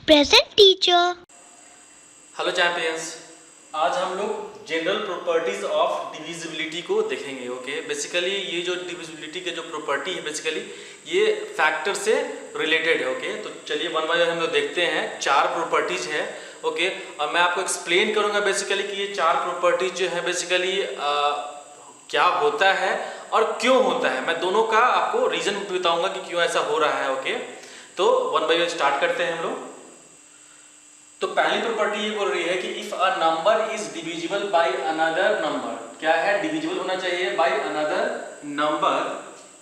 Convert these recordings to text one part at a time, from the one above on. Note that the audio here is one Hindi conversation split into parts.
Present teacher. हेलो चैंपियंस, आज हम लोग जनरल प्रॉपर्टीज ऑफ डिविजिबिलिटी को देखेंगे। ओके, बेसिकली ये जो डिविजिबिलिटी के जो प्रॉपर्टी है बेसिकली ये फैक्टर से रिलेटेड है। ओके, तो चलिए वन बाय वन हम लोग देखते हैं। चार प्रॉपर्टीज है। ओके, और मैं आपको एक्सप्लेन करूंगा बेसिकली कि ये चार प्रॉपर्टीज जो है बेसिकली क्या होता है और क्यों होता है। मैं दोनों का आपको रीजन बताऊंगा कि क्यों ऐसा हो रहा है। ओके, तो वन बाय वन स्टार्ट करते हैं हम लोग। तो पहली प्रॉपर्टी ये बोल रही है कि if a number is divisible by another number, क्या है, डिविजिबल होना चाहिए bye another number,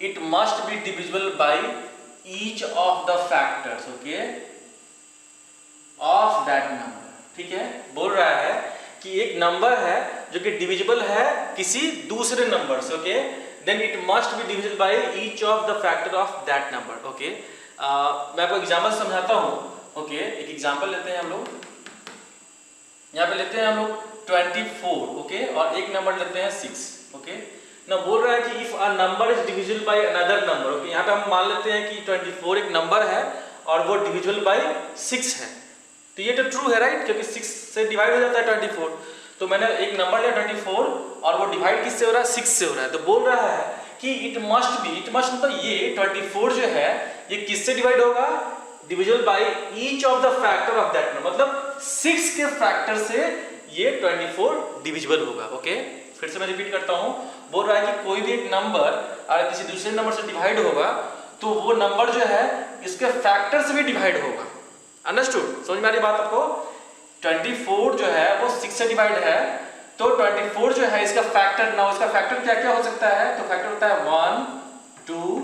it must be divisible by each of the factors, okay, of that number. ठीक है, बोल रहा है कि एक नंबर है जो कि डिविजिबल है किसी दूसरे नंबर से, okay, then it must be divisible by each of the factor of that number. Okay, मैं आपको एग्जांपल समझाता हूं। ओके, एक एग्जांपल लेते हैं हम लोग। यहाँ पे लेते हैं हम लोग 24, ओके, और एक नंबर लेते हैं 6। ओके, ना बोल रहा है कि if a number is divisible by another number. Okay, यहाँ पे हम मान लेते हैं कि 24 एक नंबर है और वो डिविजिबल बाय 6 है। तो ये तो ट्रू है, राइट, क्योंकि 6 से डिवाइड हो जाता है 24। तो मैंने एक नंबर लिया 24 और वो डिवाइड किससे हो रहा है, 6 से हो रहा है। तो बोल रहा है कि इट मस्ट मतलब ये 24 जो है ये किससे डिवाइड होगा, divisible by each of the factor of that number, मतलब 6 के फैक्टर से ये 24 डिविजिबल होगा। ओके, फिर से मैं रिपीट करता हूं। बोल रहा है कि कोई भी एक नंबर अगर किसी दूसरे नंबर से डिवाइड होगा तो वो नंबर जो है इसके फैक्टर से भी डिवाइड होगा। अंडरस्टूड, समझ में आ रही बात आपको। 24 जो है वो 6 से डिवाइड है, तो 24 जो है इसका फैक्टर, ना इसका फैक्टर क्या क्या हो सकता है, तो फैक्टर होता है 1, 2,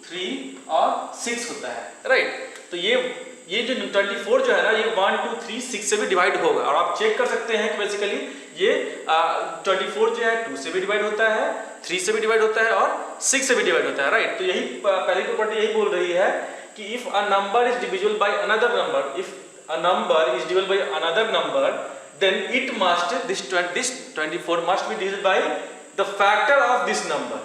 3 और 6 होता है, राइट। तो ये जो 24 जो है ना ये 1, 2, 3, 6 से भी डिवाइड होगा। और आप चेक कर सकते हैं कि बेसिकली ये 24 जो है 2 से भी डिवाइड होता है, 3 से भी डिवाइड होता है और 6 से भी डिवाइड होता है, राइट। तो यही पहली प्रॉपर्टी यही बोल रही है कि if a number is divisible by another number, if a number is divisible by another number, then it must this 24 must be divisible by the factor of this number.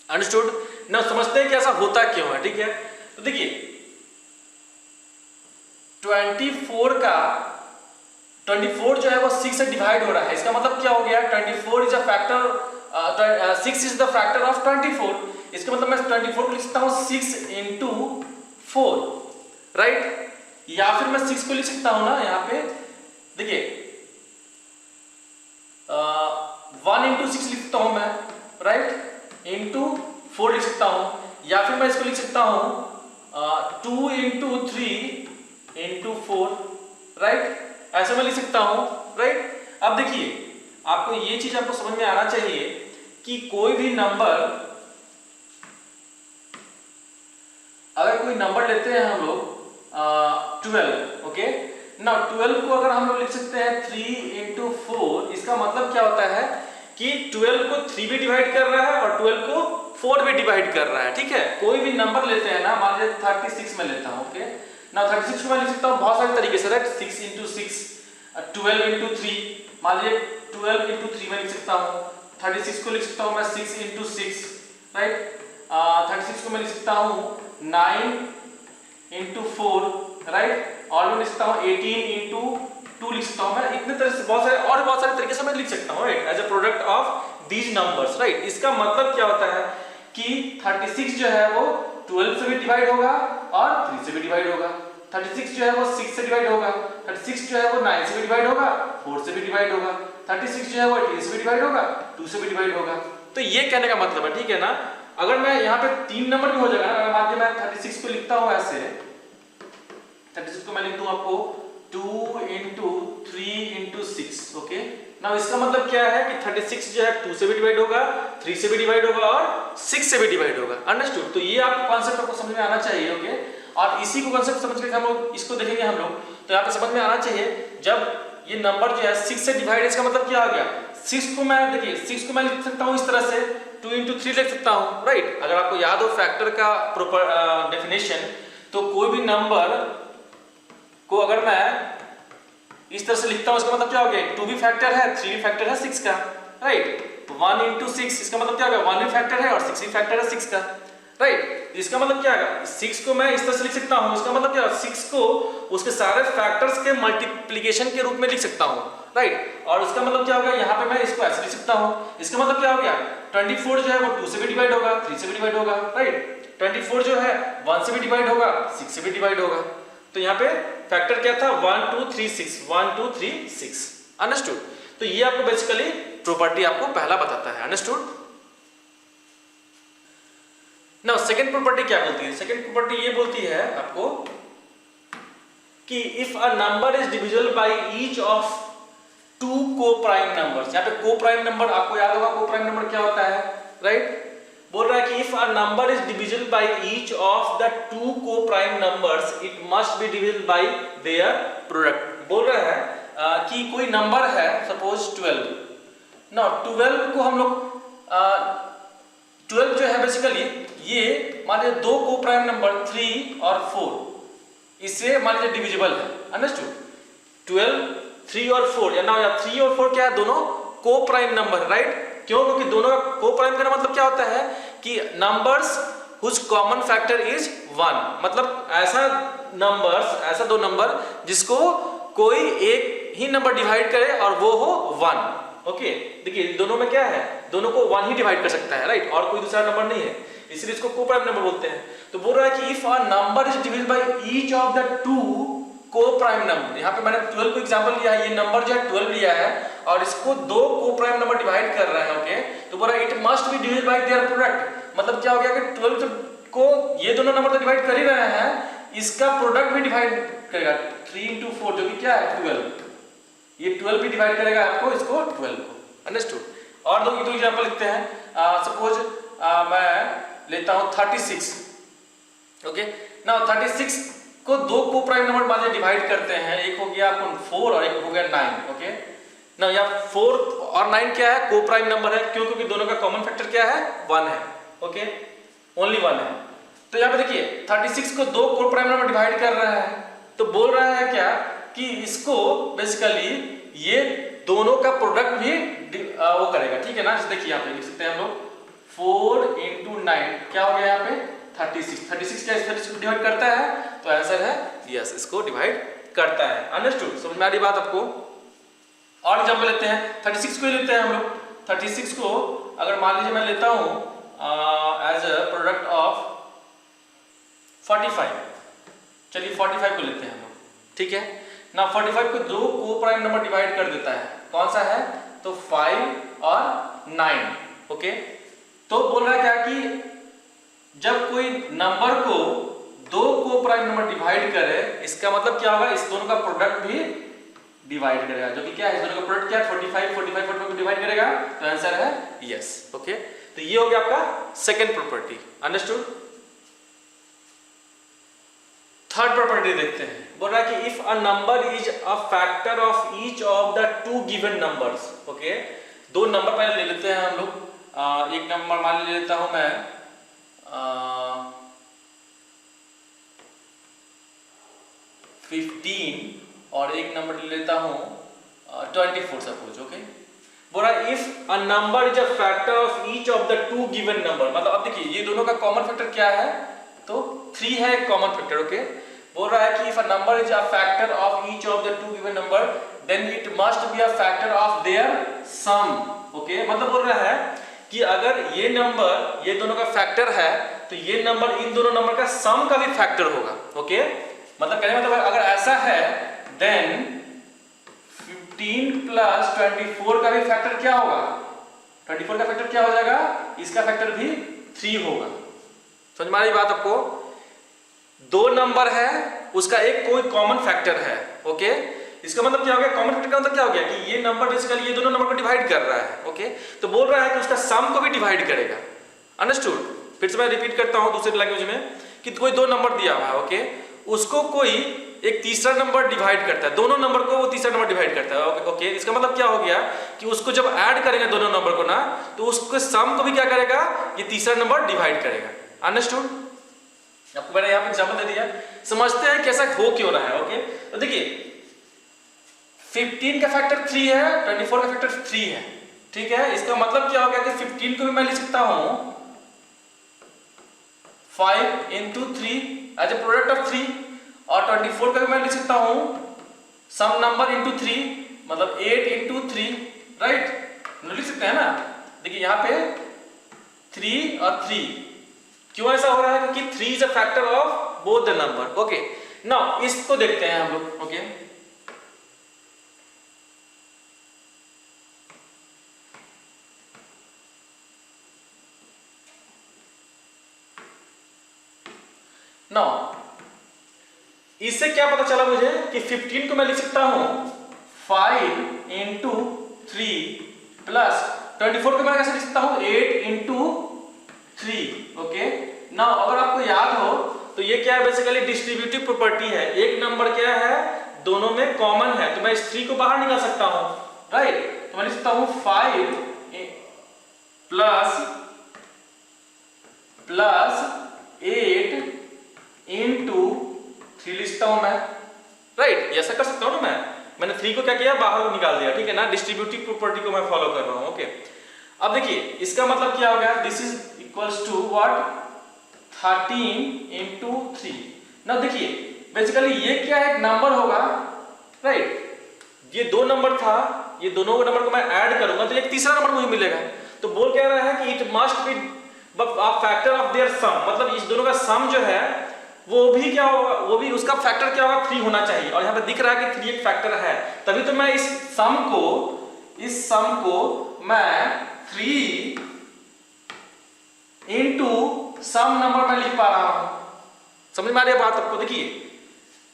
Understood. ना समझते हैं कि ऐसा होता क्यों है। ठीक है, तो देखिए 24 जो है वो 6 से डिवाइड हो रहा है। इसका मतलब क्या हो गया, 24 is a factor, 6 is the factor of 24। इसका मतलब मैं 24 को लिख सकता हूं 6 into 4, राइट। या फिर मैं 6 को लिख सकता हूं ना, यहाँ पे देखिए 1 into 6 लिख सकता हूं मैं, राइट, into 4 लिख सकता हूं। या फिर मैं इसको लिख सकता हूं 2 into 3 into 4, राइट, ऐसे मैं लिख सकता हूं, राइट। अब देखिए आपको ये चीज आपको समझ में आना चाहिए कि कोई भी नंबर, अगर कोई नंबर लेते हैं हम लोग 12, ओके ना, 12 को अगर हम लोग लिख सकते हैं 3 into 4, इसका मतलब क्या होता है कि 12 को 3 भी डिवाइड कर रहा है और 12 को 4 भी डिवाइड कर रहा है। ठीक है, कोई भी नंबर लेते हैं ना, मान लीजिए 36 में लेता हूं, ओके ना, 36 को मैं लिख सकता हूं बहुत सारे तरीके से, राइट, 6 into 6, 12 into 3, मान लीजिए 12 into 3 में लिख सकता हूं। 36 को लिख सकता हूं मैं 6 into 6, राइट। 36 को मैं लिख सकता हूं 9 into 4, राइट, और मैं लिख सकता हूं 18 into 2 लिख सकता हूं मैं। इतने तरह से बहुत सारे तरीके से मैं लिख सकता हूं, right, as a product of these numbers, right. इसका मतलब क्या होता है कि 36 जो है वो 12 से भी डिवाइड होगा और 3 से भी डिवाइड होगा। 36 जो है वो 6 से डिवाइड होगा, 36 जो है वो 9 से भी डिवाइड होगा, 4 से भी डिवाइड होगा, 36 जो है वो 18 से भी डिवाइड होगा, 2 से भी डिवाइड होगा। तो ये कहने का मतलब है, ठीक है ना। अगर मैं यहाँ पे 3 नंबर भी हो जाएगा ना, अगर मान लीजिए मैं 36 को लिखता हूँ ऐसे, 36 को मैं लिख दूं आपको 2 into 3 into 6, ओके ना। इसका मतलब क्या है कि 36 जो है 2 से भी डिवाइड होगा, 3 से भी डिवाइड होगा और 6 से भी डिवाइड होगा। अंडरस्टूड। तो ये आपको कॉन्सेप्ट आपको समझ में आना चाहिए, ओके। और इसी को कॉन्सेप्ट समझ के हम लोग इसको देखेंगे हम लोग, तो यहाँ पे समझ में आना चाहिए जब ये नंबर जो है 6 से डिवाइड, इसका मतलब क्या आ गया, 6 को मैं देखिए 6 को मैं लिख सकता हूँ इस तरह से 2 into 3 लिख सकता हूँ, राइट। अगर आपको याद हो फैक्टर का प्रॉपर डेफिनेशन, तो कोई भी नंबर को अगर मैं इस तरह से लिखता हूं, इसका मतलब क्या हो गया, 2 भी फैक्टर है, 3 भी फैक्टर है 6 का, राइट। 1 into 6 इसका मतलब क्या हो गया, 1 भी फैक्टर है और 6 भी फैक्टर है 6 का, राइट। इसका मतलब क्या है, 6 को मैं इस तरह से लिख सकता हूँ, इसका मतलब क्या है 6 को उसके सारे फैक्टर्स के मल्टीप्लिकेशन के रूप में लिख सकता हूँ, राइट। और उसका मतलब क्या होगा, यहाँ पे मैं इसको ऐसे लिख सकता हूँ, इसका मतलब क्या हो गया 24 जो है वो 2 से भी डिवाइड होगा, 3 से भी डिवाइड होगा, राइट। 24 जो है 1 से भी डिवाइड होगा, 6 से भी डिवाइड होगा। तो यहाँ पे फैक्टर क्या था 1 2 3 6, 1 2 3 6, अंडरस्टूड। तो ये आपको बेसिकली प्रॉपर्टी आपको पहला बताता है, अंडरस्टूड। नाउ सेकंड प्रॉपर्टी क्या बोलती है, सेकंड प्रॉपर्टी ये बोलती है आपको कि if a number is divisible by each of 2 co-prime numbers. यहाँ पे को-प्राइम नंबर आपको याद होगा, को-प्राइम नंबर क्या होता है, राइट। बोल रहा है कि if a number is divisible by each of the 2 co-prime numbers it must be divisible bye their product. बोल रहा है कि कोई नंबर है सपोज 12। नाउ 12 को हम लोग 12 जो है बेसिकली ये मान लीजिए 2 को-प्राइम नंबर 3 और 4 इससे मान लीजिए डिविजिबल है, अंडरस्टूड। 12 3 और 4 या ना, या 3 और 4 क्या है, दोनों को-प्राइम नंबर, राइट। क्यों, क्योंकि दोनों का को-प्राइम का मतलब क्या होता है कि numbers whose common factor is 1, मतलब ऐसा नंबर्स, ऐसा दो नंबर जिसको कोई एक ही नंबर डिवाइड करे और वो हो 1, ओके। देखिए दोनों में क्या है, दोनों को 1 ही डिवाइड कर सकता है, राइट, और कोई दूसरा नंबर नहीं है, इसलिए इसको को-प्राइम नंबर बोलते हैं। तो बोल रहा है कि if a number is divisible by each of the 2 co-prime number, यहाँ पे मैंने 12 को एग्जांपल लिया है, ये नंबर जो है 12 लिया है और इसको 2 को-प्राइम नंबर डिवाइड कर रहे हैं, ओके। तो बोल रहा है it must be divisible bye their product, मतलब क्या हो गया कि 12 को ये दोनों नंबर तो डिवाइड कर ही रहे हैं, इसका प्रोडक्ट भी डिवाइड करेगा 3 into 4 जो कि क्या है 12, ये 12 भी डिवाइड करेगा आपको इसको 12 को, अंडरस्टूड। और दो एग्जांपल लिखते हैं, सपोज मैं लेता हूं 36, ओके। नाउ 36 को 2 को-प्राइम नंबर मान लीजिए डिवाइड करते हैं, एक हो गया 4 और एक हो गया 9, ओके। नाउ यहाँ 4 और 9 क्या है, को-प्राइम नंबर है, क्यों, क्योंकि दोनों का कॉमन फैक्टर क्या है 1 है, ओके, ओनली 1 है। तो यहाँ पे देखिए 36 को 2 को-प्राइम नंबर डिवाइड कर रहा है, तो बोल रहा है क्या कि इसको बेसिकली ये दोनों का प्रोडक्ट भी वो करेगा, ठीक है ना। देखिए यहाँ पे लिख सकते हैं हम लोग 4 into 9 क्या हो गया यहाँ पे 36, 36 क्या 36 को डिवाइड करता है, तो आंसर है यस, इसको डिवाइड करता है, अंडरस्टूड। समझ में आ रही बात आपको। और एग्जांपल लेते हैं 36 को ही लेते हैं हम लोग। 36 को अगर मान लीजिए मैं लेता हूं एज अ प्रोडक्ट ऑफ 45, चलिए 45 को लेते हैं हम लोग, ठीक है ना। 45 को 2 को-प्राइम नंबर डिवाइड कर देता है, कौन सा है, तो 5 और 9, ओके। तो बोल रहा है क्या कि जब कोई नंबर को 2 को-प्राइम नंबर डिवाइड करे, इसका मतलब क्या होगा, इस दोनों का प्रोडक्ट भी डिवाइड करेगा, जो कि क्या है, इस दोनों का प्रोडक्ट क्या है 45 को डिवाइड करेगा, तो आंसर है यस, ओके। तो ये हो गया आपका second property, understood. Third property देखते हैं, बोल रहा है कि if a number is a factor of each of the 2 given numbers, okay. दो नंबर पहले ले लेते हैं हम लोग, एक नंबर मान लेता हूं मैं 15 और एक नंबर ले लेता हूं 24 सपोज, ओके। बोल रहा है if a number is a factor of each of the 2 given number, मतलब अब देखिए ये दोनों का कॉमन फैक्टर क्या है, तो 3 है कॉमन फैक्टर, ओके। बोल रहा है कि if a number is a factor of each of the 2 given number then it must be a factor of their sum, okay. मतलब बोल रहा है कि अगर ये नंबर ये दोनों का फैक्टर है तो ये नंबर इन दोनों नंबर का सम का भी फैक्टर होगा, ओके। मतलब कहने मतलब अगर ऐसा है देन 15 प्लस 24 का भी फैक्टर क्या होगा, 24 का फैक्टर क्या हो जाएगा, इसका फैक्टर भी 3 होगा। समझ में आ रही बात आपको। दो नंबर है उसका एक कोई कॉमन फैक्टर है, ओके। इसका मतलब क्या हो गया, कॉमन फैक्टर का मतलब क्या हो गया कि ये नंबर बेसिकली ये दोनों नंबर को डिवाइड कर रहा है, ओके। तो बोल रहा है कि उसका सम को भी डिवाइड करेगा, अंडरस्टूड। फिर से मैं रिपीट करता हूं दूसरे लैंग्वेज में कि कोई दो नंबर दिया हुआ है, ओके, उसको कोई एक तीसरा नंबर डिवाइड करता है, दोनों नंबर को वो तीसरा नंबर डिवाइड करता है, ओके। इसका मतलब क्या हो गया कि उसको जब ऐड करेंगे दोनों नंबर को ना, तो उसके सम को भी क्या करेगा, ये तीसरा नंबर डिवाइड करेगा, अंडरस्टूड। आपको मैंने यहाँ पे एग्जांपल दे दिया, समझते हैं कैसा हो क्यों रहा है, ओके। तो देखिए 15 का फैक्टर 3 है, 24 का फैक्टर 3 है, ठीक है। इसका मतलब क्या हो गया कि 15 को भी मैं लिख सकता हूं 5 into 3 as a product of 3, और 24 का मैं लिख सकता हूँ सम नंबर into 3 मतलब 8 into 3, राइट, लिख सकते हैं ना। देखिए यहाँ पे 3 और 3, क्यों ऐसा हो रहा है, क्योंकि 3 is a factor of both the number. Okay, now इसको देखते हैं हम लोग। ओके, नाउ इससे क्या पता चला मुझे कि 15 को मैं लिख सकता हूं 5 into 3 प्लस 24 को मैं कैसे लिख सकता हूं 8 into 3। ओके, नाउ अगर आपको याद हो तो ये क्या है, बेसिकली डिस्ट्रीब्यूटिव प्रॉपर्टी है। एक नंबर क्या है, दोनों में कॉमन है, तो मैं इस 3 को बाहर निकाल सकता हूं, राइट। तो मैं लिख सकता हूं 5 प्लस 8 into 3 लिखता हूं मैं, राइट। ऐसा कर सकता हूं ना, मैंने 3 को क्या किया, बाहर निकाल दिया, ठीक है ना। डिस्ट्रीब्यूटिव प्रॉपर्टी को मैं फॉलो कर रहा हूं। ओके, अब देखिए इसका मतलब क्या हो गया, this is equals to what 13 into 3। ना देखिए बेसिकली ये क्या है, एक नंबर होगा, राइट। ये दो नंबर था, ये दोनों नंबर को मैं ऐड करूंगा तो एक तीसरा नंबर मुझे मिलेगा। तो बोल क्या रहा है कि it must be factor of their sum, मतलब इस दोनों का सम जो है वो भी क्या होगा, वो भी unused उसका फैक्टर क्या होगा 3 होना चाहिए, और यहाँ पे दिख रहा है कि 3 एक फैक्टर है, तभी तो मैं इस सम को मैं 3 into सम नंबर में लिख पा रहा हूं। समझ में आ रही है बात आपको। देखिए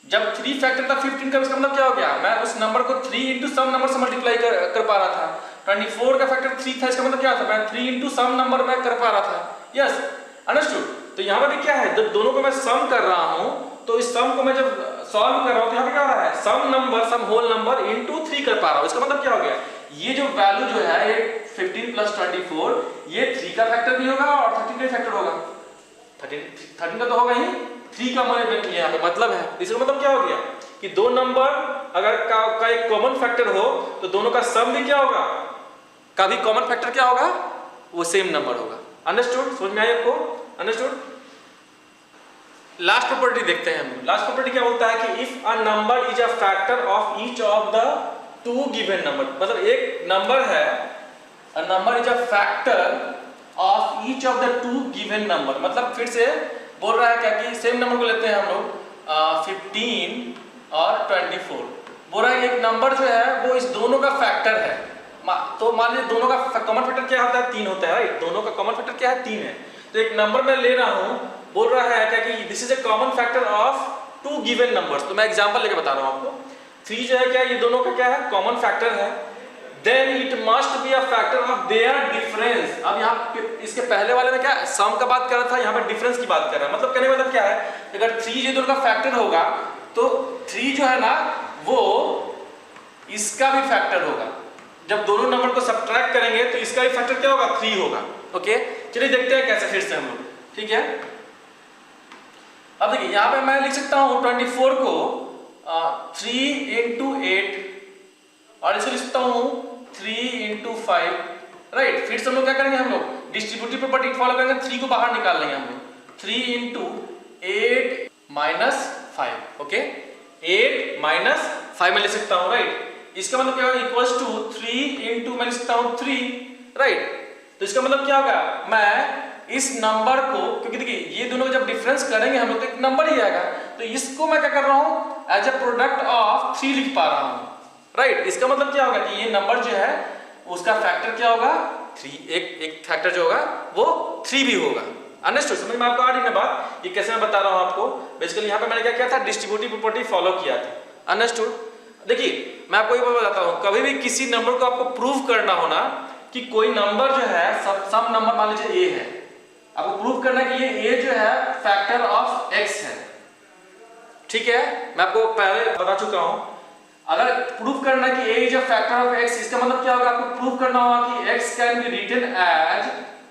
जब 3 फैक्टर था 15 का, इसका मतलब क्या हो गया, मैं उस नंबर को 3 into सम नंबर से मल्टीप्लाई कर पा रहा था। 24 का फैक्टर 3 था, इसका मतलब क्या था, मैं 3 into सम नंबर में कर पा रहा था। Yes, understood. तो यहाँ पे भी क्या है, जब दोनों को मैं सम कर रहा हूं तो इस सम को मैं जब सॉल्व कर रहा हूं तो यहाँ पे क्या हो रहा है, सम होल नंबर into 3 कर पा रहा हूं। इसका मतलब क्या हो गया, ये जो वैल्यू जो है, ये 15 प्लस 24, ये 3 का फैक्टर भी होगा और 13 का फैक्टर होगा। 13 का तो होगा ही, 3 का मैंने यहाँ पे मतलब है। इसका मतलब क्या हो गया कि दो नंबर अगर का एक कॉमन फैक्टर हो तो दोनों का सम भी क्या होगा, का भी कॉमन फैक्टर क्या होगा, वो सेम नंबर होगा। अंडरस्टूड, समझ में आई आपको, अंडरस्टूड। लास्ट प्रॉपर्टी देखते हैं हम। लास्ट प्रॉपर्टी क्या बोलता है कि if a number is a factor of each of the two given number, मतलब एक नंबर है, अ number is a factor of each of the two given number, मतलब फिर से बोल रहा है क्या कि सेम नंबर को लेते हैं हम लोग 15 और 24, बोल रहा है एक नंबर जो है वो इस दोनों का फैक्टर है। तो मान लीजिए दोनों का कॉमन फैक्टर क्या होता है, 3 होता है, राइट। दोनों का कॉमन फैक्टर क्या है, 3 है। तो एक नंबर मैं ले रहा हूं, बोल रहा है क्या कि this is a common factor of two given numbers. तो मैं एग्जांपल लेके बता रहा हूं आपको। 3 जो है क्या, ये दोनों का क्या है, कॉमन फैक्टर है। Then it must be a factor of their difference. अब यहाँ इसके पहले वाले में क्या सम का बात कर रहा था, यहाँ पे डिफरेंस की बात कर रहा है। मतलब कहने का मतलब क्या है, अगर 3 ये दोनों का फैक्टर होगा तो 3 जो है ना वो इसका भी फैक्टर होगा। जब दोनों नंबर को सब्ट्रैक्ट करेंगे तो इसका भी फैक्टर क्या होगा, 3 होगा। ओके, चलिए देखते हैं कैसे फिर से हम लोग, ठीक है। अब देखिए यहाँ पे मैं लिख सकता हूँ 24 को 3 into 8 और इसको लिख सकता हूँ 3 into 5, राइट। फिर से हम लोग क्या करेंगे, हम लोग डिस्ट्रीब्यूटिव प्रॉपर्टी फॉलो करेंगे, 3 को बाहर निकाल लेंगे हम लोग। 3 into 8 minus 5, ओके, 8 minus 5 में लिख सकता हूँ, राइट। इसका मतलब क्या होगा, इक्वल्स टू 3 into मैं लिख सकता हूँ 3, राइट। तो इसका मतलब क्या होगा, मैं इस नंबर को, क्योंकि देखिए ये दोनों जब डिफरेंस करेंगे हम लोग तो एक नंबर ही आएगा, तो इसको मैं क्या कर रहा हूँ, एज ए प्रोडक्ट ऑफ 3 लिख पा रहा हूँ, राइट। इसका मतलब क्या होगा कि ये नंबर जो है उसका फैक्टर क्या होगा, 3। एक फैक्टर जो होगा वो 3 भी होगा। अंडरस्टूड, समझ में आपको आ रही है बात, ये कैसे मैं बता रहा हूँ आपको। बेसिकली यहाँ पे मैंने क्या किया था, डिस्ट्रीब्यूटिव प्रॉपर्टी फॉलो किया था। अंडरस्टूड। देखिए मैं आपको ये बताता हूँ, कभी भी किसी नंबर को आपको प्रूव करना हो ना कि कोई नंबर जो है, सम नंबर मान लीजिए a है, आपको प्रूव करना है कि ये a जो है फैक्टर ऑफ x है, ठीक है। मैं आपको पहले बता चुका हूं, अगर प्रूव करना है कि a is a factor of x, इसका मतलब क्या होगा, आपको प्रूव करना होगा कि x can be written as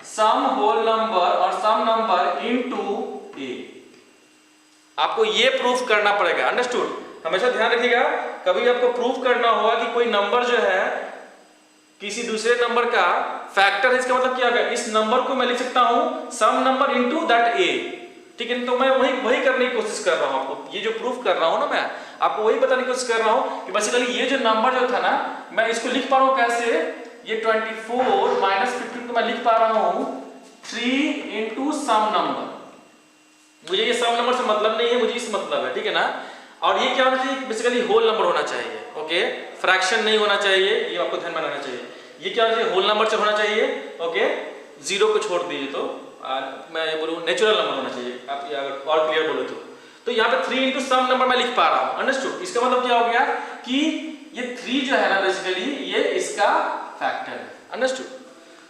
some whole number और सम नंबर इनटू a। आपको ये प्रूव करना पड़ेगा। अंडरस्टूड, हमेशा ध्यान रखिएगा, कभी आपको प्रूव करना होगा कि कोई नंबर जो है किसी दूसरे नंबर का फैक्टर है, इसका मतलब क्या होगा, इस नंबर को मैं लिख सकता हूं सम नंबर इनटू दैट a। ठीक है। तो मैं वही करने की कोशिश कर रहा हूँ आपको, ये जो प्रूफ कर रहा हूँ ना मैं आपको वही बताने की कोशिश कर रहा हूँ कि बेसिकली ये जो नंबर जो था ना, मैं इसको लिख पा रहा हूँ कैसे, ये 24 माइनस 15 को मैं लिख पा रहा हूँ 3 इंटू सम नंबर। मुझे ये सम नंबर से मतलब नहीं है, मुझे इस मतलब है, ठीक है ना। और ये क्या होना चाहिए, बेसिकली होल नंबर होना चाहिए, ओके, फ्रैक्शन नहीं होना चाहिए, ये आपको ध्यान में रखना चाहिए। ये क्या होना चाहिए, होल नंबर से होना चाहिए, ओके, जीरो को छोड़ दीजिए तो मैं ये बोलूँ नेचुरल नंबर होना चाहिए, आप अगर और क्लियर बोले तो यहाँ पे 3 इंटू सम नंबर मैं लिख पा रहा हूँ, अंडरस्टूड। इसका मतलब क्या हो गया कि ये 3 जो है ना बेसिकली ये इसका फैक्टर है, अंडरस्टूड।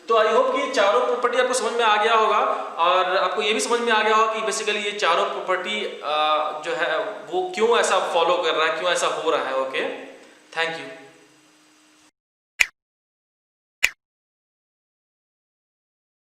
तो आई होप कि चारों प्रॉपर्टी आपको समझ में आ गया होगा, और आपको ये भी समझ में आ गया होगा कि बेसिकली ये चारों प्रॉपर्टी जो है वो क्यों ऐसा फॉलो कर रहा है, क्यों ऐसा हो रहा है, ओके। Thank you.